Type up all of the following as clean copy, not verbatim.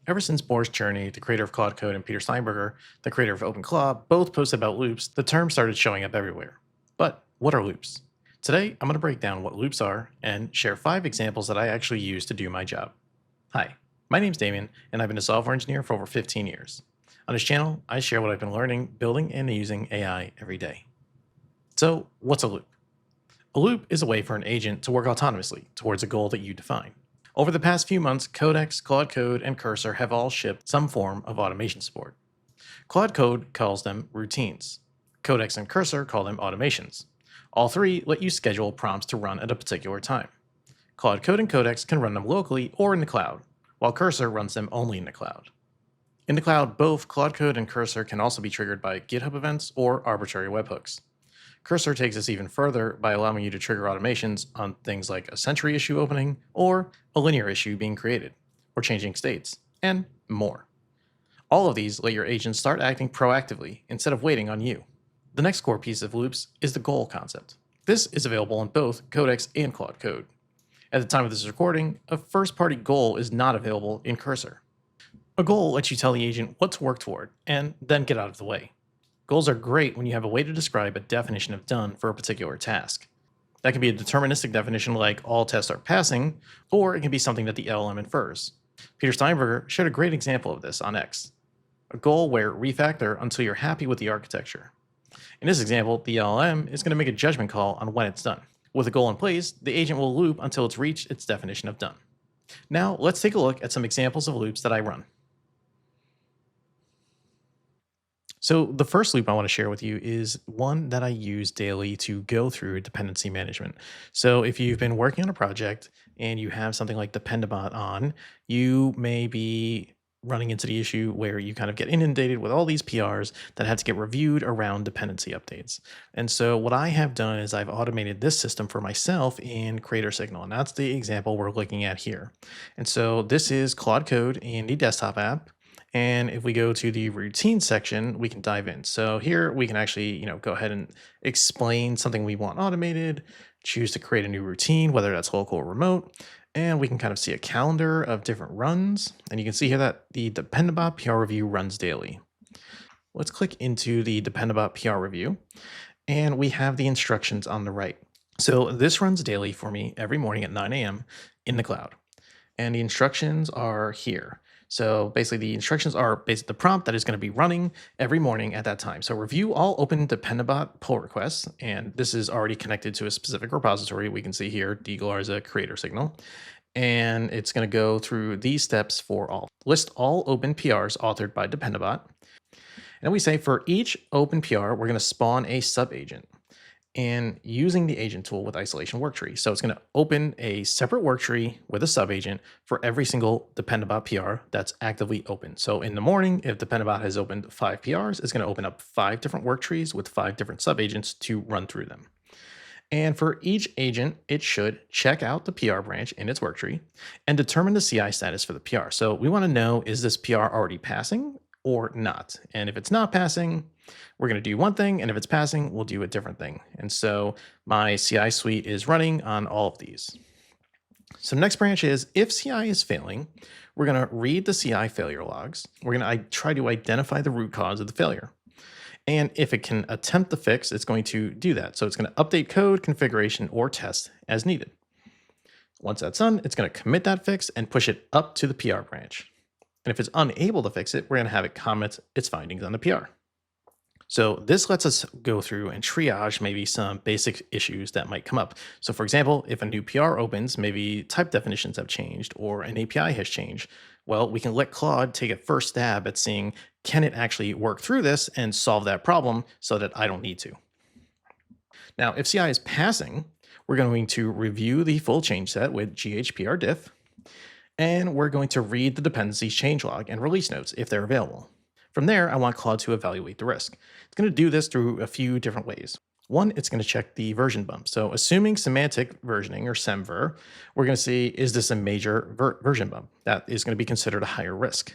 Ever since Boris Cherny, the creator of Claude Code, and Peter Steinberger, the creator of OpenClaw, both posted about loops, the term started showing up everywhere. But what are loops? Today, I'm going to break down what loops are and share 5 examples that I actually use to do my job. Hi, my name's Damian, and I've been a software engineer for over 15 years. On this channel, I share what I've been learning, building, and using AI every day. So, what's a loop? A loop is a way for an agent to work autonomously towards a goal that you define. Over the past few months, Codex, Claude Code, and Cursor have all shipped some form of automation support. Claude Code calls them routines. Codex and Cursor call them automations. All three let you schedule prompts to run at a particular time. Claude Code and Codex can run them locally or in the cloud, while Cursor runs them only in the cloud. In the cloud, both Claude Code and Cursor can also be triggered by GitHub events or arbitrary webhooks. Cursor takes this even further by allowing you to trigger automations on things like a Sentry issue opening or a linear issue being created, or changing states, and more. All of these let your agents start acting proactively instead of waiting on you. The next core piece of loops is the goal concept. This is available in both Codex and Claude Code. At the time of this recording, a first-party goal is not available in Cursor. A goal lets you tell the agent what to work toward, and then get out of the way. Goals are great when you have a way to describe a definition of done for a particular task. That can be a deterministic definition like all tests are passing, or it can be something that the LLM infers. Peter Steinberger shared a great example of this on X. A goal where refactor until you're happy with the architecture. In this example, the LLM is going to make a judgment call on when it's done. With a goal in place, the agent will loop until it's reached its definition of done. Now, let's take a look at some examples of loops that I run. So the first loop I want to share with you is one that I use daily to go through dependency management. So if you've been working on a project and you have something like Dependabot on, you may be running into the issue where you kind of get inundated with all these PRs that have to get reviewed around dependency updates. And so what I have done is I've automated this system for myself in Creator Signal, and that's the example we're looking at here. And so this is Claude Code in the desktop app. And if we go to the routine section, we can dive in. So here we can actually, go ahead and explain something we want automated, choose to create a new routine, whether that's local or remote. And we can kind of see a calendar of different runs. And you can see here that the Dependabot PR review runs daily. Let's click into the Dependabot PR review. And we have the instructions on the right. So this runs daily for me every morning at 9 a.m. in the cloud. And the instructions are here. So basically the instructions are basically the prompt that is going to be running every morning at that time. So review all open Dependabot pull requests. And this is already connected to a specific repository. We can see here, Galarza creator signal. And it's going to go through these steps for all. List all open PRs authored by Dependabot. And we say for each open PR, we're going to spawn a subagent. And using the agent tool with isolation worktree. So it's going to open a separate worktree with a subagent for every single Dependabot PR that's actively open. So in the morning, if Dependabot has opened 5 PRs, it's going to open up 5 different worktrees with 5 different subagents to run through them. And for each agent, it should check out the PR branch in its worktree and determine the CI status for the PR. So we want to know, is this PR already passing or not? And if it's not passing, we're going to do one thing, and if it's passing, we'll do a different thing. And so my CI suite is running on all of these. So the next branch is if CI is failing, we're going to read the CI failure logs. We're going to try to identify the root cause of the failure. And if it can attempt the fix, it's going to do that. So it's going to update code, configuration, or test as needed. Once that's done, it's going to commit that fix and push it up to the PR branch. And if it's unable to fix it, we're going to have it comment its findings on the PR. So this lets us go through and triage maybe some basic issues that might come up. So for example, if a new PR opens, maybe type definitions have changed or an API has changed. Well, we can let Claude take a first stab at seeing, can it actually work through this and solve that problem so that I don't need to. Now, if CI is passing, we're going to review the full change set with GHPRDiff, and we're going to read the dependencies changelog and release notes if they're available. From there, I want Claude to evaluate the risk. It's going to do this through a few different ways. One, it's going to check the version bump. So assuming semantic versioning or semver, we're going to see, is this a major version bump? That is going to be considered a higher risk.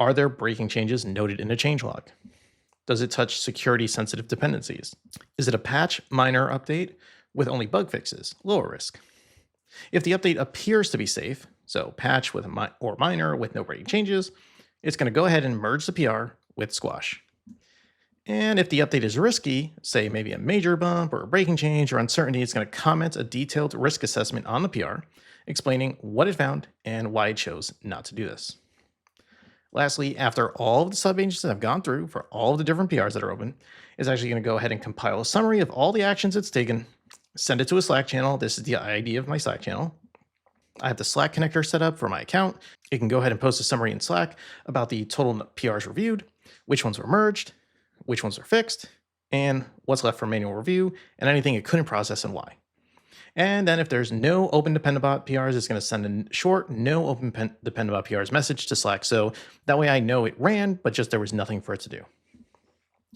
Are there breaking changes noted in the changelog? Does it touch security sensitive dependencies? Is it a patch minor update with only bug fixes? Lower risk. If the update appears to be safe, so patch with a or minor with no breaking changes, it's going to go ahead and merge the PR with squash. And if the update is risky, say maybe a major bump or a breaking change or uncertainty, it's going to comment a detailed risk assessment on the PR, explaining what it found and why it chose not to do this. Lastly, after all of the sub-agents have gone through for all of the different PRs that are open, it's actually going to go ahead and compile a summary of all the actions it's taken, send it to a Slack channel. This is the ID of my Slack channel. I have the Slack connector set up for my account. It can go ahead and post a summary in Slack about the total PRs reviewed, which ones were merged, which ones are fixed, and what's left for manual review, and anything it couldn't process and why. And then if there's no open Dependabot PRs, it's going to send a short no open Dependabot PRs message to Slack. So that way I know it ran, but just there was nothing for it to do.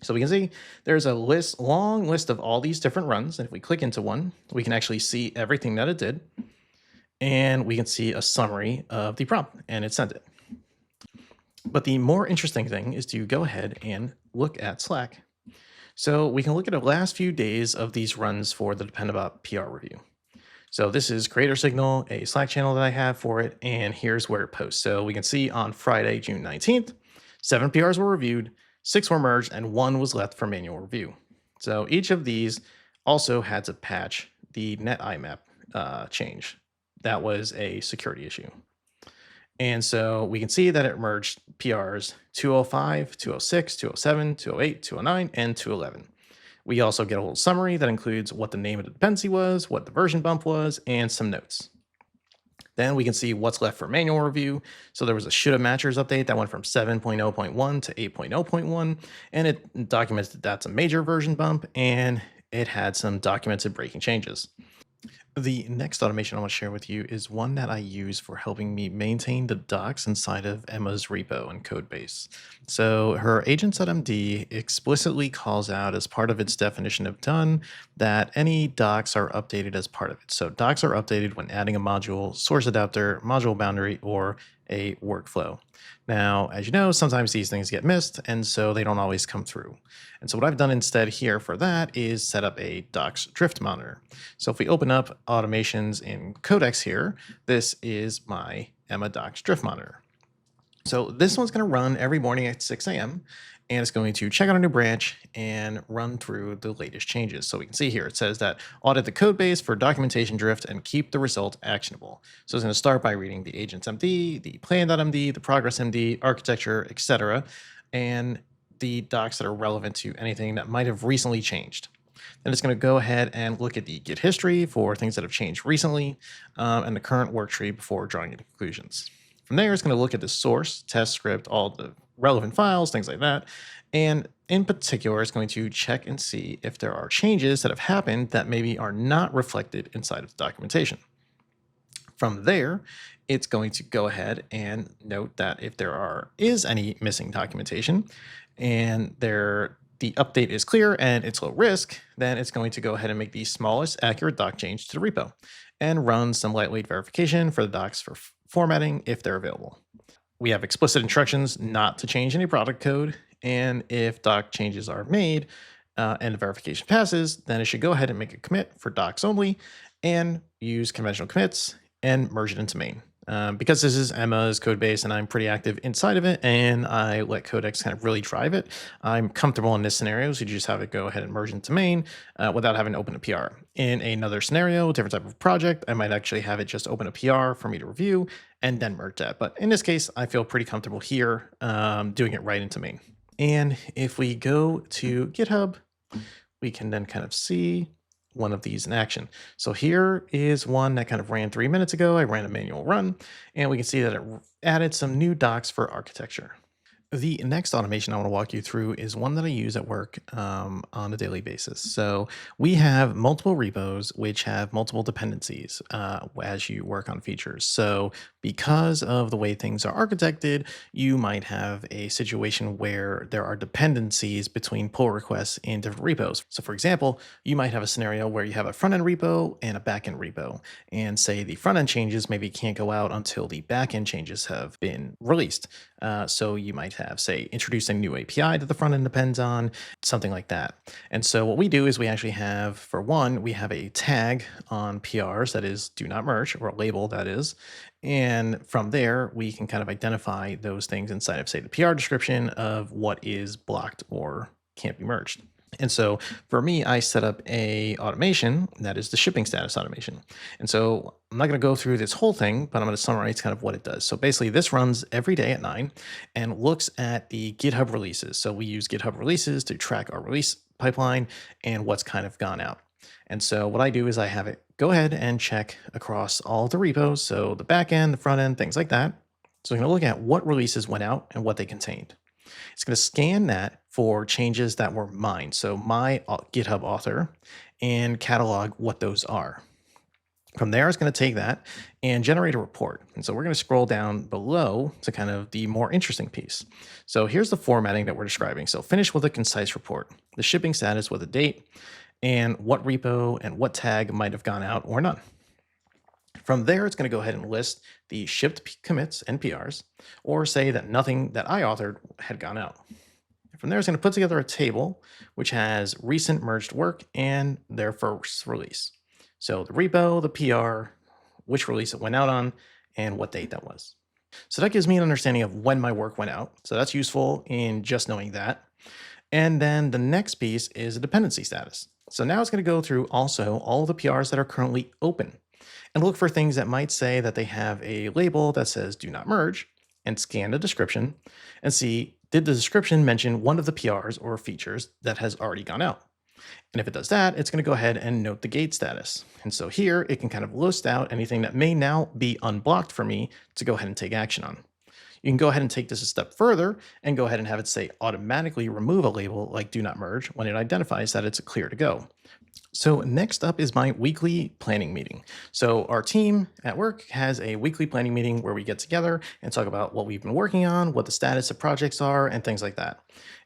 So we can see there's a long list of all these different runs. And if we click into one, we can actually see everything that it did. And we can see a summary of the prompt, and it sent it. But the more interesting thing is to go ahead and look at Slack. So we can look at the last few days of these runs for the Dependabot PR review. So this is Creator Signal, a Slack channel that I have for it, and here's where it posts. So we can see on Friday, June 19th, 7 PRs were reviewed, 6 were merged, and 1 was left for manual review. So each of these also had to patch the net IMAP change. That was a security issue. And so we can see that it merged PRs 205, 206, 207, 208, 209, and 211. We also get a little summary that includes what the name of the dependency was, what the version bump was, and some notes. Then we can see what's left for manual review. So there was a should have matchers update that went from 7.0.1 to 8.0.1, and it documents that that's a major version bump, and it had some documented breaking changes. The next automation I want to share with you is one that I use for helping me maintain the docs inside of Emma's repo and code base. So her agents.md explicitly calls out as part of its definition of done that any docs are updated as part of it. So docs are updated when adding a module, source adapter, module boundary, or a workflow. Now, as you know, sometimes these things get missed, and so they don't always come through. And so what I've done instead here for that is set up a docs drift monitor. So if we open up automations in Codex here, this is my Emma docs drift monitor. So this one's going to run every morning at 6 a.m. and it's going to check out a new branch and run through the latest changes. So we can see here, it says that audit the code base for documentation drift and keep the result actionable. So it's going to start by reading the agents.md, the plan.md, the progress.md, architecture, etc., and the docs that are relevant to anything that might have recently changed. Then it's going to go ahead and look at the Git history for things that have changed recently and the current work tree before drawing any conclusions. From there, it's going to look at the source, test script, all the relevant files, things like that. And in particular, it's going to check and see if there are changes that have happened that maybe are not reflected inside of the documentation. From there, it's going to go ahead and note that if there is any missing documentation and the update is clear and it's low risk, then it's going to go ahead and make the smallest accurate doc change to the repo and run some lightweight verification for the docs for formatting if they're available. We have explicit instructions not to change any product code, and if doc changes are made and the verification passes, then it should go ahead and make a commit for docs only and use conventional commits and merge it into main. Because this is Emma's code base and I'm pretty active inside of it and I let Codex kind of really drive it, I'm comfortable in this scenario. So you just have it go ahead and merge into main without having to open a PR. In another scenario, different type of project, I might actually have it just open a PR for me to review and then merge that. But in this case, I feel pretty comfortable here doing it right into main. And if we go to GitHub, we can then kind of see one of these in action. So here is one that kind of ran 3 minutes ago. I ran a manual run, and we can see that it added some new docs for architecture. The next automation I want to walk you through is one that I use at work on a daily basis. So we have multiple repos which have multiple dependencies as you work on features. So because of the way things are architected, you might have a situation where there are dependencies between pull requests in different repos. So for example, you might have a scenario where you have a front-end repo and a back-end repo, and say the front-end changes maybe can't go out until the back-end changes have been released. So you might have, say, introducing new API that the front end depends on, something like that. And so what we do is we actually have, for one, we have a tag on PRs that is do not merge, or a label that is, And from there, we can kind of identify those things inside of, say, the PR description of what is blocked or can't be merged. And so for me, I set up a automation that is the shipping status automation. And so I'm not going to go through this whole thing, but I'm going to summarize kind of what it does. So basically, this runs every day at 9 and looks at the GitHub releases. So we use GitHub releases to track our release pipeline and what's kind of gone out. And so what I do is I have it go ahead and check across all the repos. So the back end, the front end, things like that. So I'm going to look at what releases went out and what they contained. It's going to scan that for changes that were mine. So my GitHub author and catalog what those are. From there, it's going to take that and generate a report. And so we're going to scroll down below to kind of the more interesting piece. So here's the formatting that we're describing. So finish with a concise report, the shipping status with a date, and what repo and what tag might have gone out or none. From there, it's going to go ahead and list the shipped commits and PRs, or say that nothing that I authored had gone out. From there, it's going to put together a table which has recent merged work and their first release. So the repo, the PR, which release it went out on, and what date that was. So that gives me an understanding of when my work went out. So that's useful in just knowing that. And then the next piece is a dependency status. So now it's going to go through also all the PRs that are currently open and look for things that might say that they have a label that says do not merge, and scan the description and see, did the description mention one of the PRs or features that has already gone out? And if it does that, it's going to go ahead and note the gate status. And so here it can kind of list out anything that may now be unblocked for me to go ahead and take action on. You can go ahead and take this a step further and go ahead and have it say automatically remove a label like do not merge when it identifies that it's clear to go. So next up is my weekly planning meeting. So our team at work has a weekly planning meeting where we get together and talk about what we've been working on, what the status of projects are, and things like that.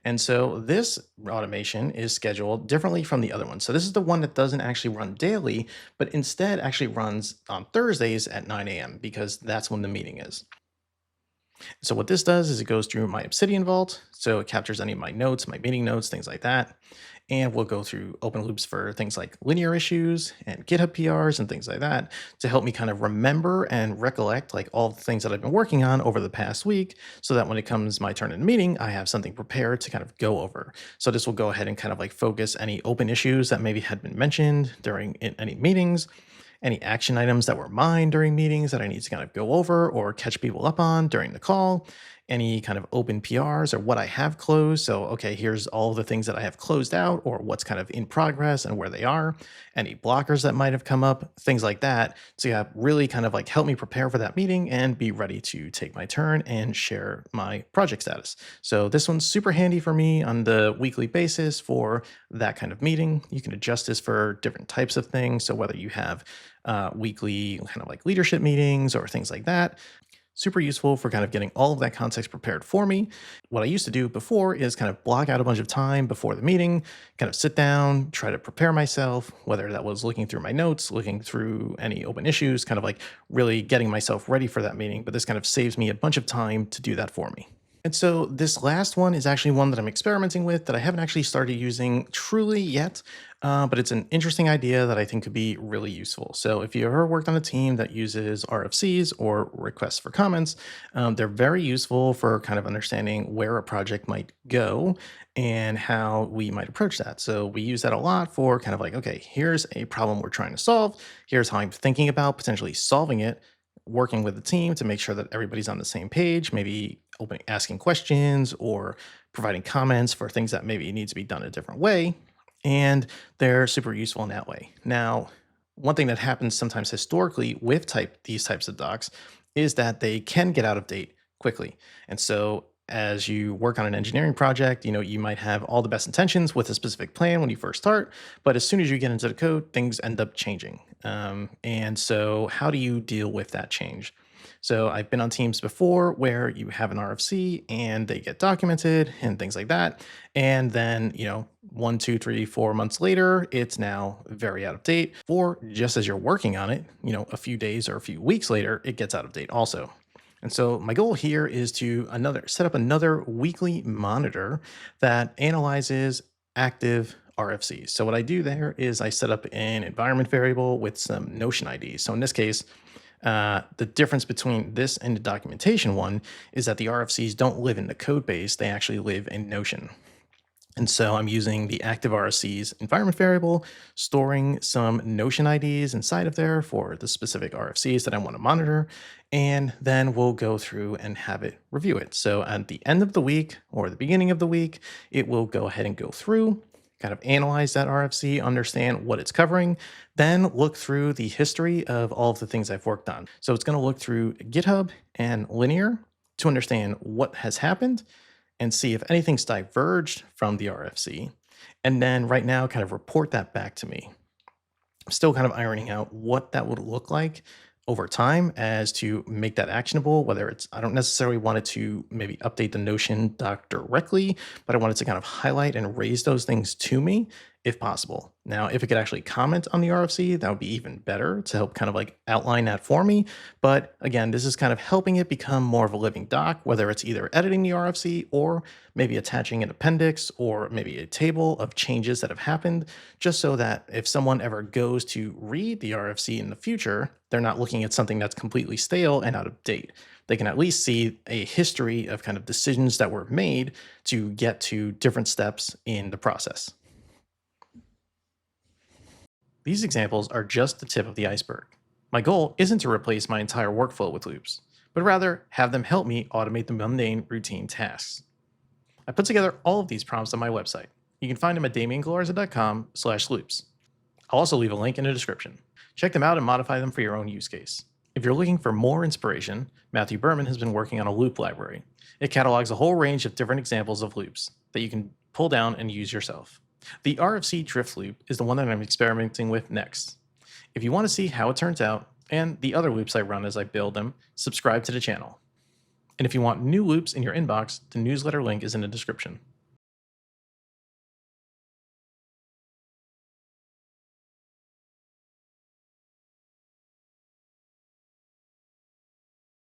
And so this automation is scheduled differently from the other one. So this is the one that doesn't actually run daily, but instead actually runs on Thursdays at 9 a.m. because that's when the meeting is. So what this does is it goes through my Obsidian vault. So it captures any of my notes, my meeting notes, things like that. And we'll go through open loops for things like linear issues and GitHub PRs and things like that to help me kind of remember and recollect like all the things that I've been working on over the past week so that when it comes my turn in the meeting, I have something prepared to kind of go over. So this will go ahead and kind of like focus any open issues that maybe had been mentioned during any meetings, any action items that were mine during meetings that I need to kind of go over or catch people up on during the call, any kind of open PRs or what I have closed. So, okay, here's all the things that I have closed out or what's kind of in progress and where they are, any blockers that might have come up, things like that. So yeah, really kind of like help me prepare for that meeting and be ready to take my turn and share my project status. So this one's super handy for me on the weekly basis for that kind of meeting. You can adjust this for different types of things. So whether you have weekly kind of like leadership meetings or things like that. Super useful for kind of getting all of that context prepared for me. What I used to do before is kind of block out a bunch of time before the meeting, kind of sit down, try to prepare myself, whether that was looking through my notes, looking through any open issues, kind of like really getting myself ready for that meeting. But this kind of saves me a bunch of time to do that for me. And so this last one is actually one that I'm experimenting with that I haven't actually started using truly yet, but it's an interesting idea that I think could be really useful. So if you ever worked on a team that uses RFCs or requests for comments, they're very useful for kind of understanding where a project might go and how we might approach that. So we use that a lot for kind of like, okay, here's a problem we're trying to solve. Here's how I'm thinking about potentially solving it, working with the team to make sure that everybody's on the same page, maybe asking questions or providing comments for things that maybe need to be done a different way. And they're super useful in that way. Now, one thing that happens sometimes historically with these types of docs is that they can get out of date quickly. And so as you work on an engineering project, you might have all the best intentions with a specific plan when you first start, but as soon as you get into the code, things end up changing. And so how do you deal with that change? So I've been on teams before where you have an RFC and they get documented and things like that. And then, 1, 2, 3, 4 months later, it's now very out of date. Or just as you're working on it, a few days or a few weeks later, it gets out of date also. And so my goal here is to set up another weekly monitor that analyzes active RFCs. So what I do there is I set up an environment variable with some Notion IDs. So in this case, The difference between this and the documentation one is that the RFCs don't live in the code base, they actually live in Notion. And so I'm using the active RFCs environment variable, storing some Notion IDs inside of there for the specific RFCs that I want to monitor. And then we'll go through and have it review it. So at the end of the week or the beginning of the week, it will go ahead and go through, kind of analyze that RFC, understand what it's covering, then look through the history of all of the things I've worked on. So it's going to look through GitHub and Linear to understand what has happened and see if anything's diverged from the RFC. And then right now, kind of report that back to me. I'm still kind of ironing out what that would look like over time as to make that actionable, whether it's, I don't necessarily want it to maybe update the Notion doc directly, but I wanted to kind of highlight and raise those things to me if possible. Now, if it could actually comment on the RFC, that would be even better to help kind of like outline that for me. But again, this is kind of helping it become more of a living doc, whether it's either editing the RFC or maybe attaching an appendix or maybe a table of changes that have happened, just so that if someone ever goes to read the RFC in the future, they're not looking at something that's completely stale and out of date. They can at least see a history of kind of decisions that were made to get to different steps in the process. These examples are just the tip of the iceberg. My goal isn't to replace my entire workflow with loops, but rather have them help me automate the mundane routine tasks. I put together all of these prompts on my website. You can find them at damiangalarza.com/loops. I'll also leave a link in the description. Check them out and modify them for your own use case. If you're looking for more inspiration, Matthew Berman has been working on a loop library. It catalogs a whole range of different examples of loops that you can pull down and use yourself. The RFC drift loop is the one that I'm experimenting with next. If you want to see how it turns out, and the other loops I run as I build them, subscribe to the channel. And if you want new loops in your inbox, the newsletter link is in the description.